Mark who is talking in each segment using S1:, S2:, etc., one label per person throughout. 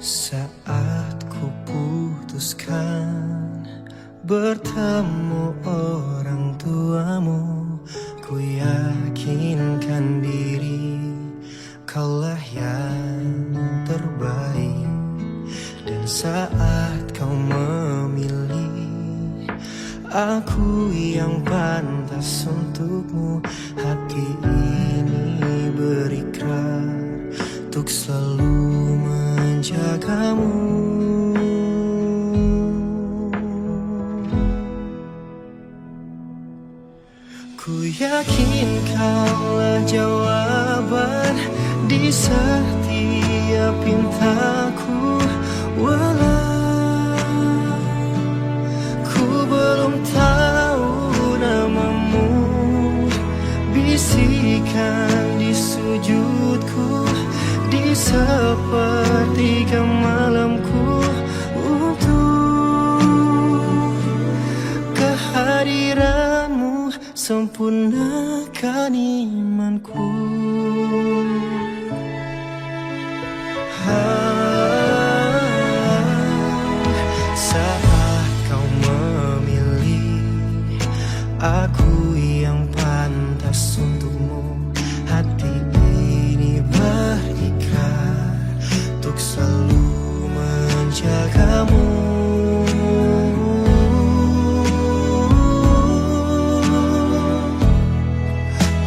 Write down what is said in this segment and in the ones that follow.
S1: Saat ku putuskan bertemu orang tuamu, ku yakinkan diri kaulah yang terbaik. Dan saat kau memilih aku yang pantas untukmu, hati ini berikrar untuk selalu menjagamu. Ku yakin kaulah jawaban di setiap pintaku, walau ku belum tahu namamu. Bisikan di sujudku, di sepertiga malamku, untuk kehadiranmu sempurnakan imanku. Saat kau memilih aku yang pantas untukmu, hati ini berikrar untuk selalu menjagamu.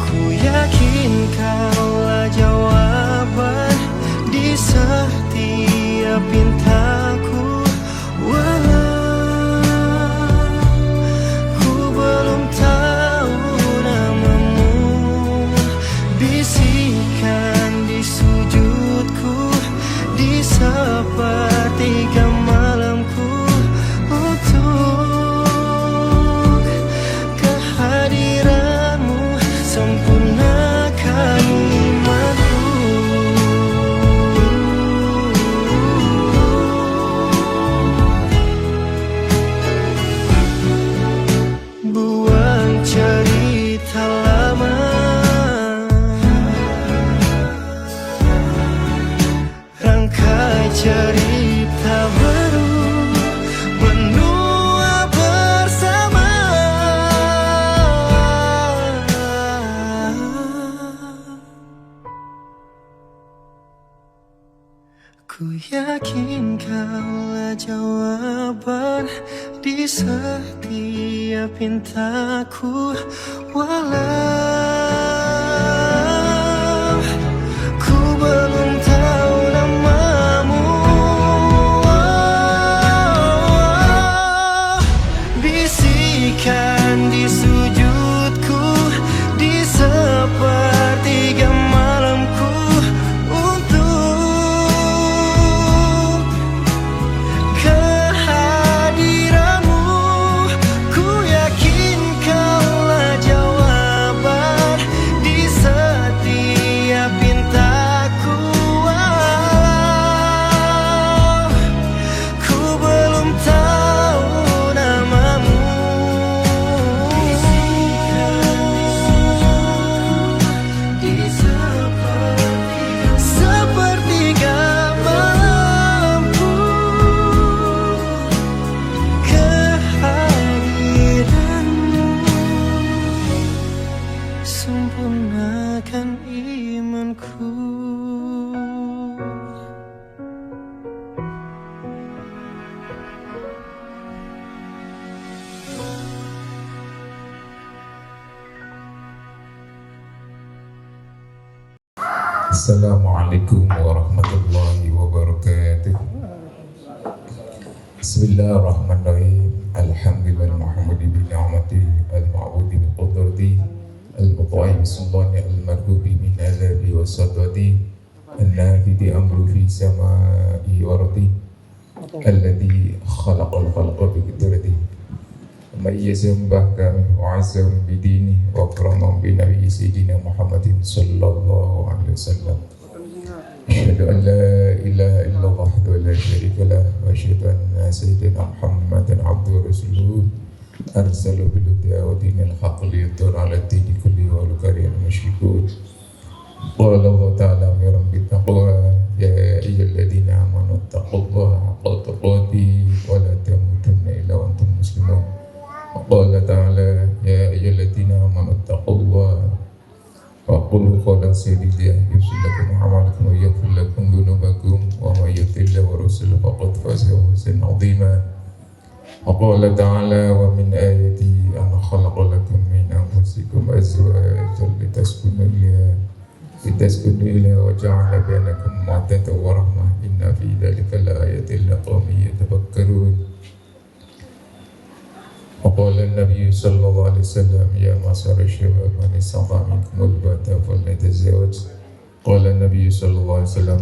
S1: Ku yakin kaulah jawaban di setiap pintaku, walau ku belum tahu namamu. Bisikan di sujudku, di sepertiga malamku, untuk kehadiranmu sempurnakan imanku. Buang cerita lama, rangkai cerita baru, benua bersama. Ku yakin kaulah jawaban di setiap pintaku, walau ku belum tahu namamu. Bisikan di sujudku, di sepertiga malamku, untuk kehadiranmu. Ku yakin kaulah jawaban di setiap pintaku, walau ku belum tahu namamu. Di sepertiga malamku, kehadiranmu sempurnakan imanku.
S2: Assalamualaikum warahmatullahi wabarakatuh. Bismillahirrahmanirrahim. Alhamdulillah Muhammadi bin ni'mati al-ma'budi bi qudrati al-mutwa'i bi sultani al-marhubi min azabi wa sadadi al-nafidi amru fi sama'i wa ardi alladhi khalaqal khalqa bi qudrati mayyazam kami wa'azam bidini wa akramam bi nabi sayyidina Muhammadin sallallahu alaihi wasallam. Asyhadu an la ilaha illallah wahdahu la syarika lah wa asyhadu anna sayyidina Muhammadan abduhu wa rasuluhu arsalahu bil huda wa dinil haqq liyudhhira 'ala dini kulli wa law kariha al-musyrikun. Qala Allah ta'ala amiran bittaqwa ya ayyuhalladzina amanu ittaqu وقال تعالى ومن آياته أن خلق لكم من أنفسكم أزواجا لتسكنوا إليها وجعل بينكم مودة ورحمة إن في ذلك لآية لقوم يتفكرون وقال النبي صلى الله عليه وسلم يا معشر الشباب من استطاع منكم الباءة فليتزوج قال النبي صلى الله عليه وسلم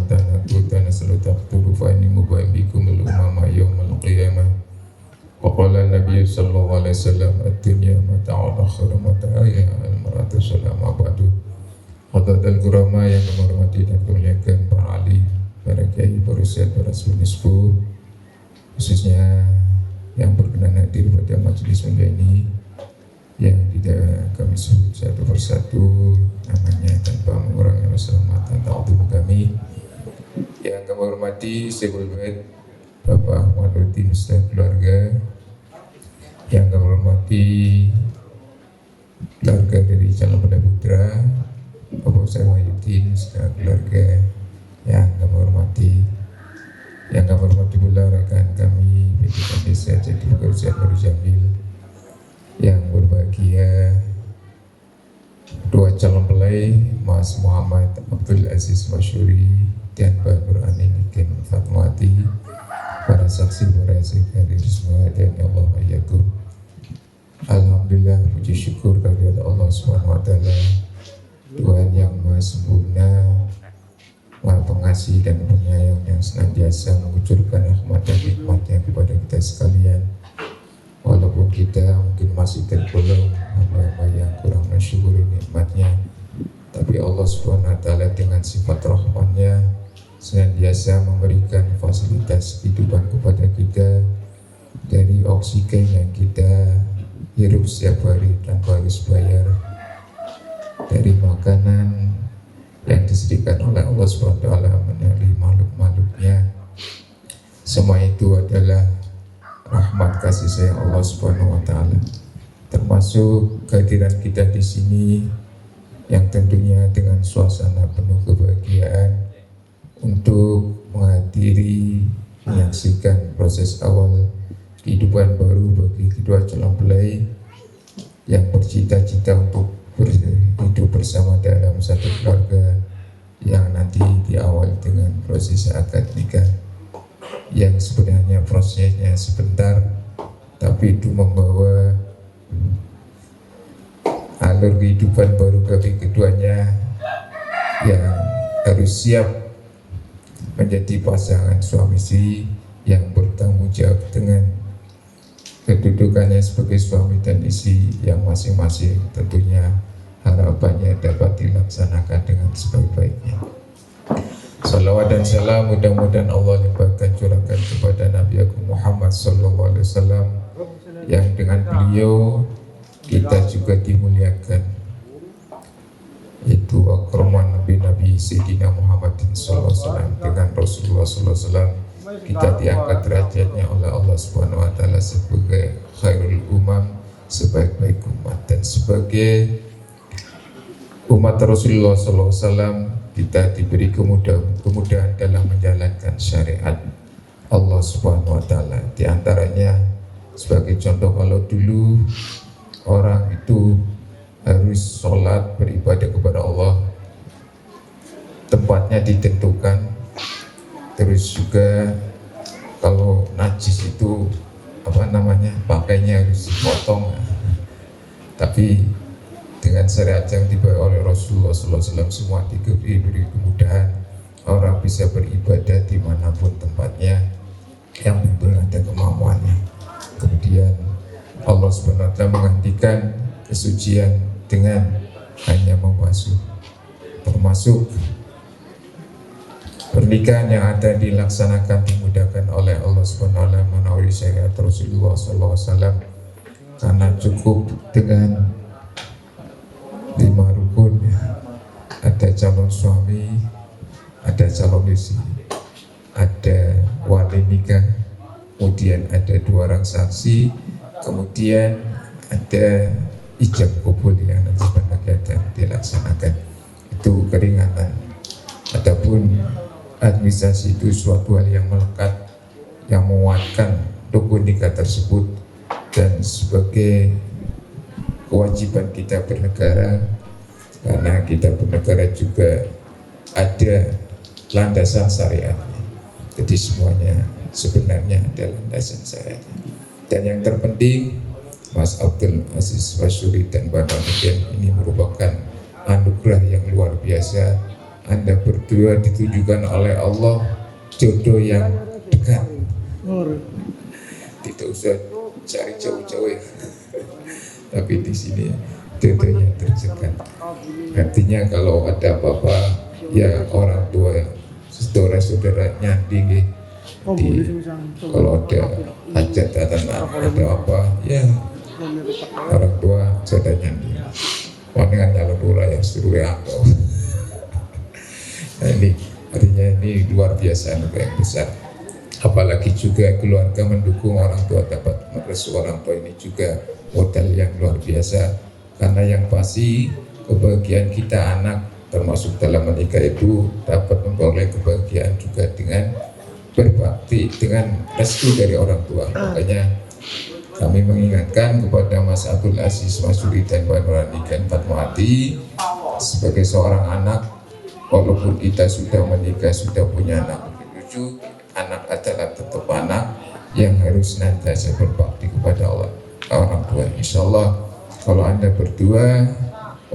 S2: تنسل تقتل فإني مبين بكم الأمم يوم القيامة وقال النبي صلى الله عليه وسلم الدنيا متاع الآخرة متاعها المرأة سلام بعد Hadirin kurama yang kami hormati dan muliakan para ahli, para kiai, para ustaz, para sepuh, khususnya yang berkenan hadir pada majelis mulia ini yang tidak kami sebut satu persatu namanya tanpa mengurangi keselamatan ta'adub kami. Yang kami hormati Syekh Bait Bapak Ahmaduddin Ustaz keluarga, yang kami hormati keluarga dari calon pada putra Bapak Ustaz Wahyudin, segenap keluarga yang kami hormati, yang kami hormati pula rekan kami PDK Desa Jadi Ustaz Baru Jamil, yang berbahagia dua calon pelai Mas Muhammad Abdul Aziz Masyuri dan Mbak Nur Ani Niken Fatmawati, para saksi para hadir semua dan Allah Ayyakum. Alhamdulillah, puji syukur kehadirat Allah Subhanahu wa Ta'ala, Tuhan yang Maha Sempurna, Maha Pengasih dan Penyayang, yang senantiasa mengucurkan rahmat dan nikmatnya kepada kita sekalian. Walaupun kita mungkin masih tergolong hamba-hamba yang kurang mensyukuri nikmatnya, tapi Allah Subhanahu wa Ta'ala dengan sifat rahmatnya senantiasa memberikan fasilitas kehidupan kepada kita, dari oksigen yang kita hirup setiap hari tanpa harus bayar, dari makanan yang disediakan oleh Allah SWT melalui makhluk-makhluknya. Semua itu adalah rahmat kasih sayang Allah SWT, termasuk kehadiran kita di sini yang tentunya dengan suasana penuh kebahagiaan untuk menghadiri, menyaksikan proses awal kehidupan baru bagi kedua calon pelai yang bercita-cita untuk hidup bersama dalam satu keluarga yang nanti diawali dengan proses akad nikah yang sebenarnya prosesnya sebentar, tapi itu membawa alur kehidupan baru bagi keduanya yang harus siap menjadi pasangan suami istri yang bertanggung jawab dengan kedudukannya sebagai suami dan istri yang masing-masing tentunya harapannya dapat dilaksanakan dengan sebaik-baiknya. Salawat dan salam mudah-mudahan Allah limpahkan curahkan kepada Nabi Agung Muhammad sallallahu alaihi wasallam yang dengan beliau kita juga dimuliakan, itu akraman Nabi Sayyidina Muhammadin sallallahu alaihi wasallam. Dengan Rasulullah sallallahu alaihi wasallam kita diangkat derajatnya oleh Allah Subhanahu wa Ta'ala sebagai khairul umam, sebaik-baik umat, dan sebagai umat Rasulullah SAW kita diberi kemudahan dalam menjalankan syariat Allah Subhanahu wa Ta'ala. Di antaranya sebagai contoh, kalau dulu orang itu harus sholat beribadah kepada Allah, tempatnya ditentukan, terus juga kalau najis itu pakainya harus dipotong. Tapi dengan syariat yang dibawa oleh Rasulullah SAW semua diberi kemudahan, orang bisa beribadah dimanapun tempatnya yang benar ada kemampuannya. Kemudian Allah SWT menggantikan kesucian dengan hanya membasuh, termasuk pernikahan yang ada dilaksanakan dimudahkan oleh Allah SWT melalui syariat Rasulullah SAW, karena cukup dengan 5 rukun, ada calon suami, ada calon istri, ada wali nikah, kemudian ada 2 orang saksi, kemudian ada ijab kabul yang nanti akan dilaksanakan. Itu keringanan. Adapun administrasi itu suatu hal yang melekat, yang menguatkan rukun nikah tersebut. Dan sebagai kewajiban kita bernegara, karena kita bernegara juga ada landasan syariatnya. Jadi semuanya sebenarnya ada landasan syariatnya. Dan yang terpenting, Mas Abdul Aziz Masyuri dan Mbak Namiken ini merupakan anugerah yang luar biasa. Anda berdua ditujukan oleh Allah jodoh yang dekat. Tidak usah cari jauh-jauh ya. Tapi di sini jodohnya terdekat. Artinya kalau ada apa-apa, ya orang tua, saudara-saudara nyanding kalau ada hajat ada apa, ya orang tua sudah nyanding. Wanita nyalon lurah yang suruh atau nah, ini artinya ini luar biasa, anugerah yang besar. Apalagi juga keluarga mendukung orang tua, dapat meresu orang tua, ini juga modal yang luar biasa. Karena yang pasti kebahagiaan kita anak, termasuk dalam menikah itu, dapat memperoleh kebahagiaan juga dengan berbakti, dengan restu dari orang tua. Makanya kami mengingatkan kepada Mas Abdul Aziz Masyuri dan Mbak Nuraniken Fatmawati, sebagai seorang anak, walaupun kita sudah menikah, sudah punya anak cucu, anak adalah tetap anak yang harus senantiasa berbakti kepada orang tua. Insya Allah kalau Anda berdua,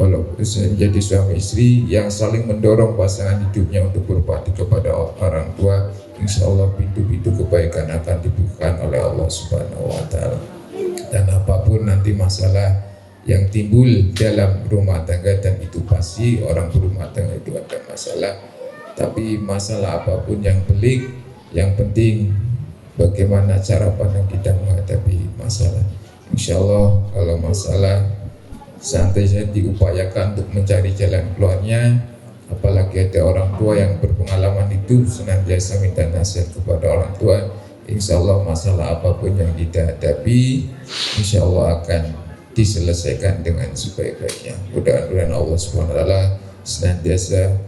S2: walaupun menjadi suami istri yang saling mendorong pasangan hidupnya untuk berbakti kepada orang tua, insya Allah pintu-pintu kebaikan akan dibukakan oleh Allah Subhanahu wa Ta'ala. Dan apapun nanti masalah yang timbul dalam rumah tangga, dan itu pasti orang berumah tangga itu ada masalah, tapi masalah apapun yang pelik, yang penting bagaimana cara pandang kita menghadapi masalah. Insya Allah kalau masalah santai saja diupayakan untuk mencari jalan keluarnya. Apalagi ada orang tua yang berpengalaman itu senantiasa minta nasihat kepada orang tua. Insya Allah masalah apapun yang kita hadapi, insya Allah akan diselesaikan dengan sebaik-baiknya. Mudah-mudahan Allah SWT senantiasa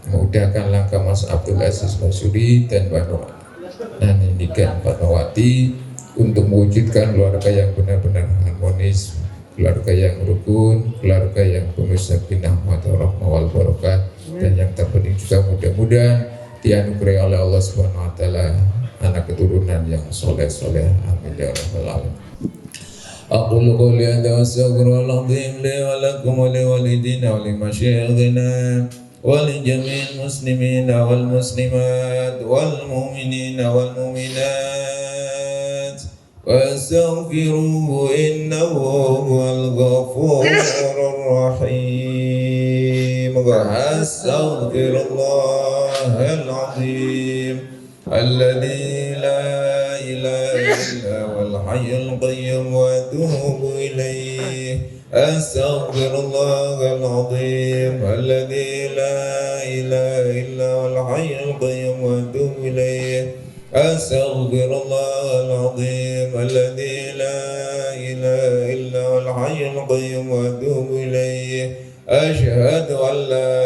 S2: memudahkan langkah Mas Abdul Aziz Masyuri dan Mbak Nuraniken Fatmawati untuk mewujudkan keluarga yang benar-benar harmonis, keluarga yang rukun, keluarga yang penuh sakinah mawaddah wal barokah, dan yang terpenting juga mudah-mudahan dianugerahi oleh Allah Subhanahu wa Ta'ala anak keturunan yang soleh-soleh. Amin ya rabbal alamin. أقول قولي هذا وأستغفر الله العظيم لي ولكم ولوالدينا ولمشايخنا ولجميع المسلمين والمسلمات والمؤمنين والمؤمنات واستغفروه إنه هو الغفور الرحيم. أستغفر الله العظيم الذي لا إله إلا هو الحي القيوم وأتوب إليه. أستغفر الله العظيم الذي لا إله إلا هو الحي القيوم وأتوب إليه. أستغفر الله العظيم الذي لا إله إلا هو الحي القيوم وأتوب إليه. أشهد أن لا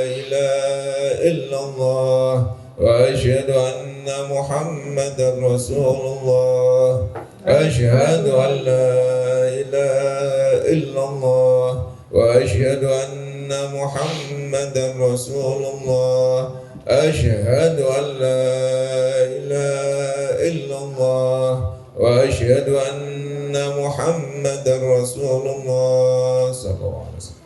S2: إله إلا الله وأشهد أن محمدا رسول الله. أشهد أن لا إله إلا الله وأشهد أن محمدا رسول الله. أشهد أن لا إله إلا الله وأشهد أن محمدا رسول الله صلى الله عليه وسلم.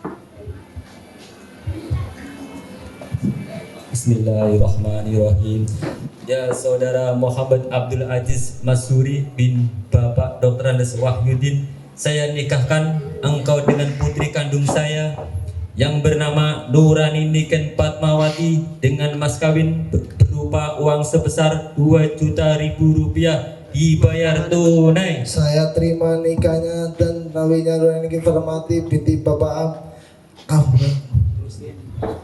S3: Bismillahirrahmanirrahim. Ya saudara Muhammad Abdul Aziz Masyuri bin Bapak Dr. Andes Wahyudin, saya nikahkan engkau dengan putri kandung saya yang bernama Nuraniken Fatmawati dengan mas kawin berupa uang sebesar 2 juta ribu rupiah dibayar tunai.
S4: Saya terima nikahnya dan kawinnya Nuraniken Fatmawati binti Bapak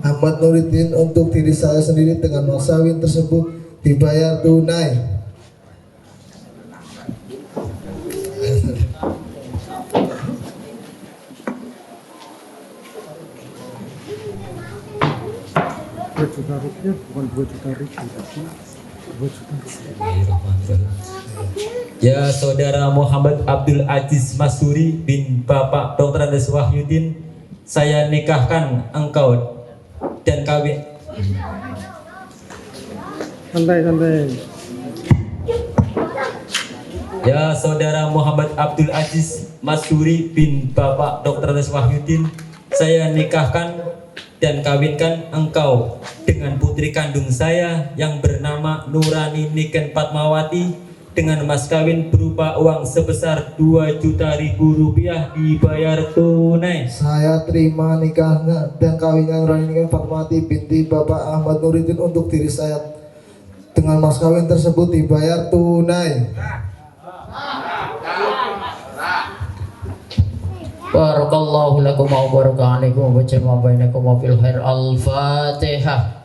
S4: Ahmad Nuruddin untuk diri saya sendiri dengan mas kawin tersebut dibayar tunai.
S5: Juta rupiah bukan 2 juta ribu, tapi
S3: Bismillahirrahmanirrahim. Ya saudara Muhammad Abdul Aziz Masuri bin Bapak Dr. Andes Wahyudin, saya nikahkan engkau dan kawin.
S1: Santai.
S3: Ya saudara Muhammad Abdul Aziz Masuri bin Bapak Dr. Andes Wahyudin, saya nikahkan dan kawinkan engkau dengan putri kandung saya yang bernama Nurani Niken Fatmawati dengan mas kawin berupa uang sebesar 2 juta ribu rupiah dibayar tunai.
S4: Saya terima nikahnya dan kawinnya Nurani Niken Fatmawati binti Bapak Ahmad Nuridin untuk diri saya dengan mas kawin tersebut dibayar tunai.
S5: Barakallahu lakum wa baraka alaikum wa jama'a bainakum wa fil khair. Al-Fatihah.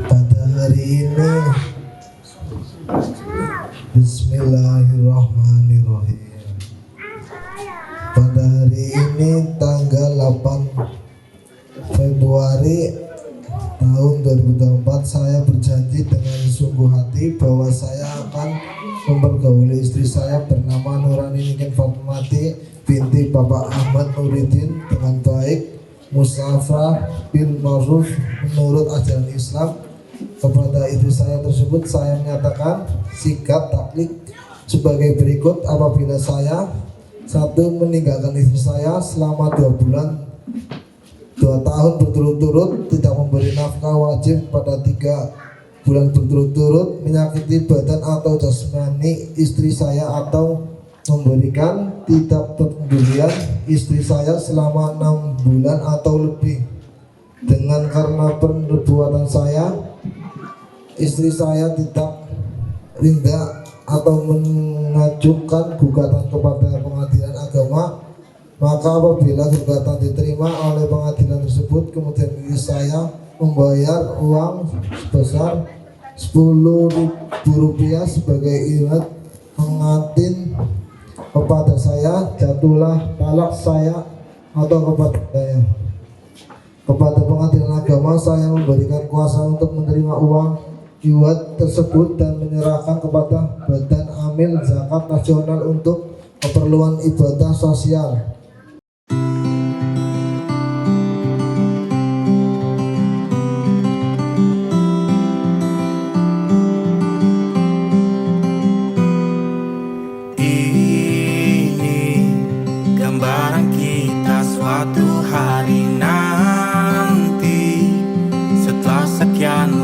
S4: Pada hari ini Bismillahirrahmanirrahim. Pada hari ini tanggal 8 Februari tahun 2024 saya berjanji dengan sungguh hati bahwa saya akan mempergauli istri saya bernama Nurani Niken Fatmawati binti Bapak Ahmad Nuridin dengan baik, Mustafa bin Ma'ruf menurut ajaran Islam. Kepada istri saya tersebut saya menyatakan sikap taklid sebagai berikut. Apabila saya 1. meninggalkan istri saya selama 2 tahun berturut-turut, tidak memberi nafkah wajib pada 3 bulan berturut-turut, menyakiti badan atau jasmani istri saya, atau memberikan tidak pedulian istri saya selama 6 bulan atau lebih. Dengan karena perbuatan saya, istri saya tidak rinda atau mengajukan gugatan kepada pengadilan agama, maka apabila gugatan diterima oleh pengadilan tersebut, kemudian istri saya membayar uang sebesar 10.000 rupiah sebagai iuran pengantin kepada saya, jatuhlah talak saya atau kepada saya. Kepada pengadilan agama saya memberikan kuasa untuk menerima uang iuran tersebut dan menyerahkan kepada Badan Amil Zakat Nasional untuk keperluan ibadah sosial.
S1: Gambaran kita suatu hari nanti, setelah sekian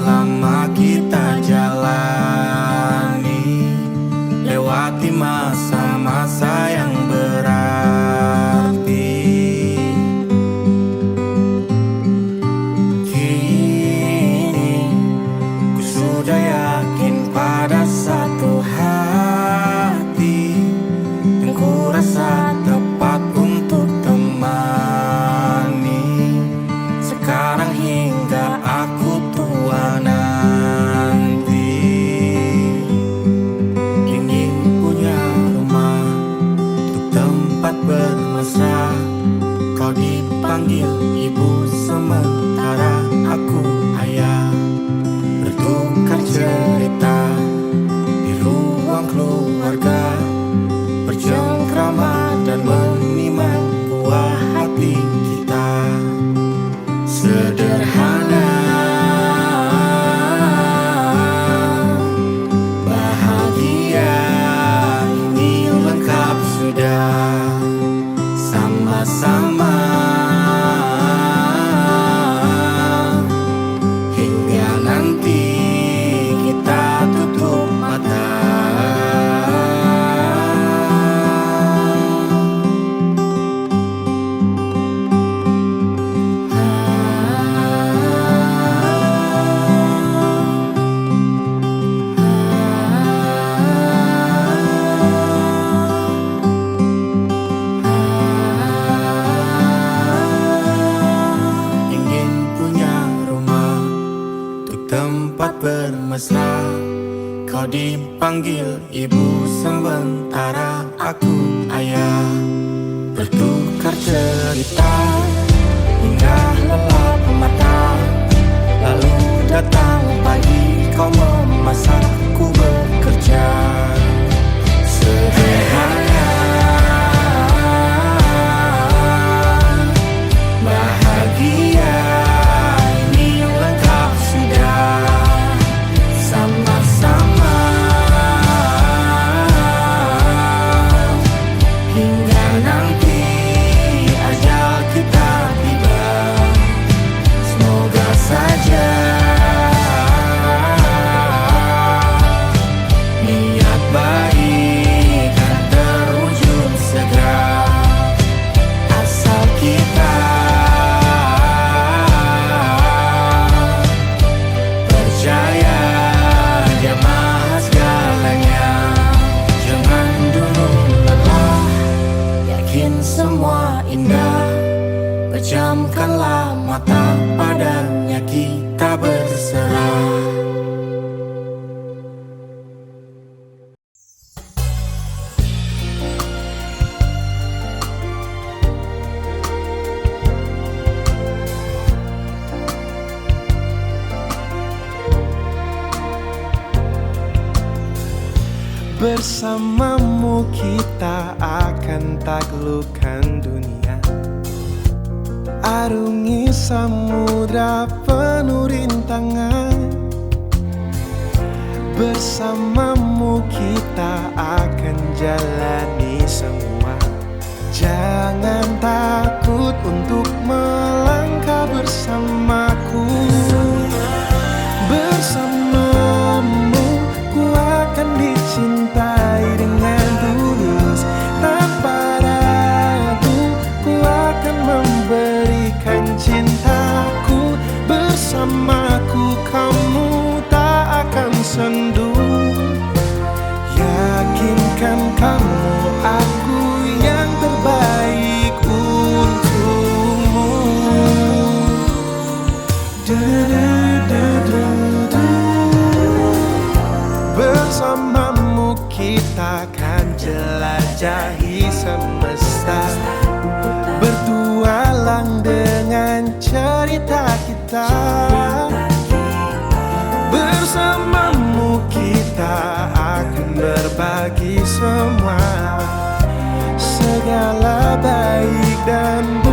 S1: tempat bermesra. Kau dipanggil ibu sementara aku ayah. Bertukar cerita hingga lelap mata. Lalu datang pagi kau memasak, ku bekerja. Sederhana, bahagia ini lengkap sudah. Sama-sama hingga nanti ajal kita tiba. Semoga saja niat baik kan terwujud segera. Asal kita percaya Dia Maha segalanya. Jangan dulu lelah, yakin semua indah. Pejamkanlah mata, padanya kita berserah. Bersamamu kita akan taklukkan dunia. Arungi samudra penuh rintangan. Bersamamu kita akan jalani semua. Jangan takut untuk melangkah bersamaku. Bersamamu ku akan dicintai dengan tulus. Tanpa ragu ku akan memberikan cintaku. Bersamaku kamu tak akan sendu. Yakinkan kamu aku yang terbaik untukmu. Bersamamu kita akan jelajahi semesta. Bertualang dengan cerita kita. Bersamamu kita akan berbagi semua. Segala baik dan buruk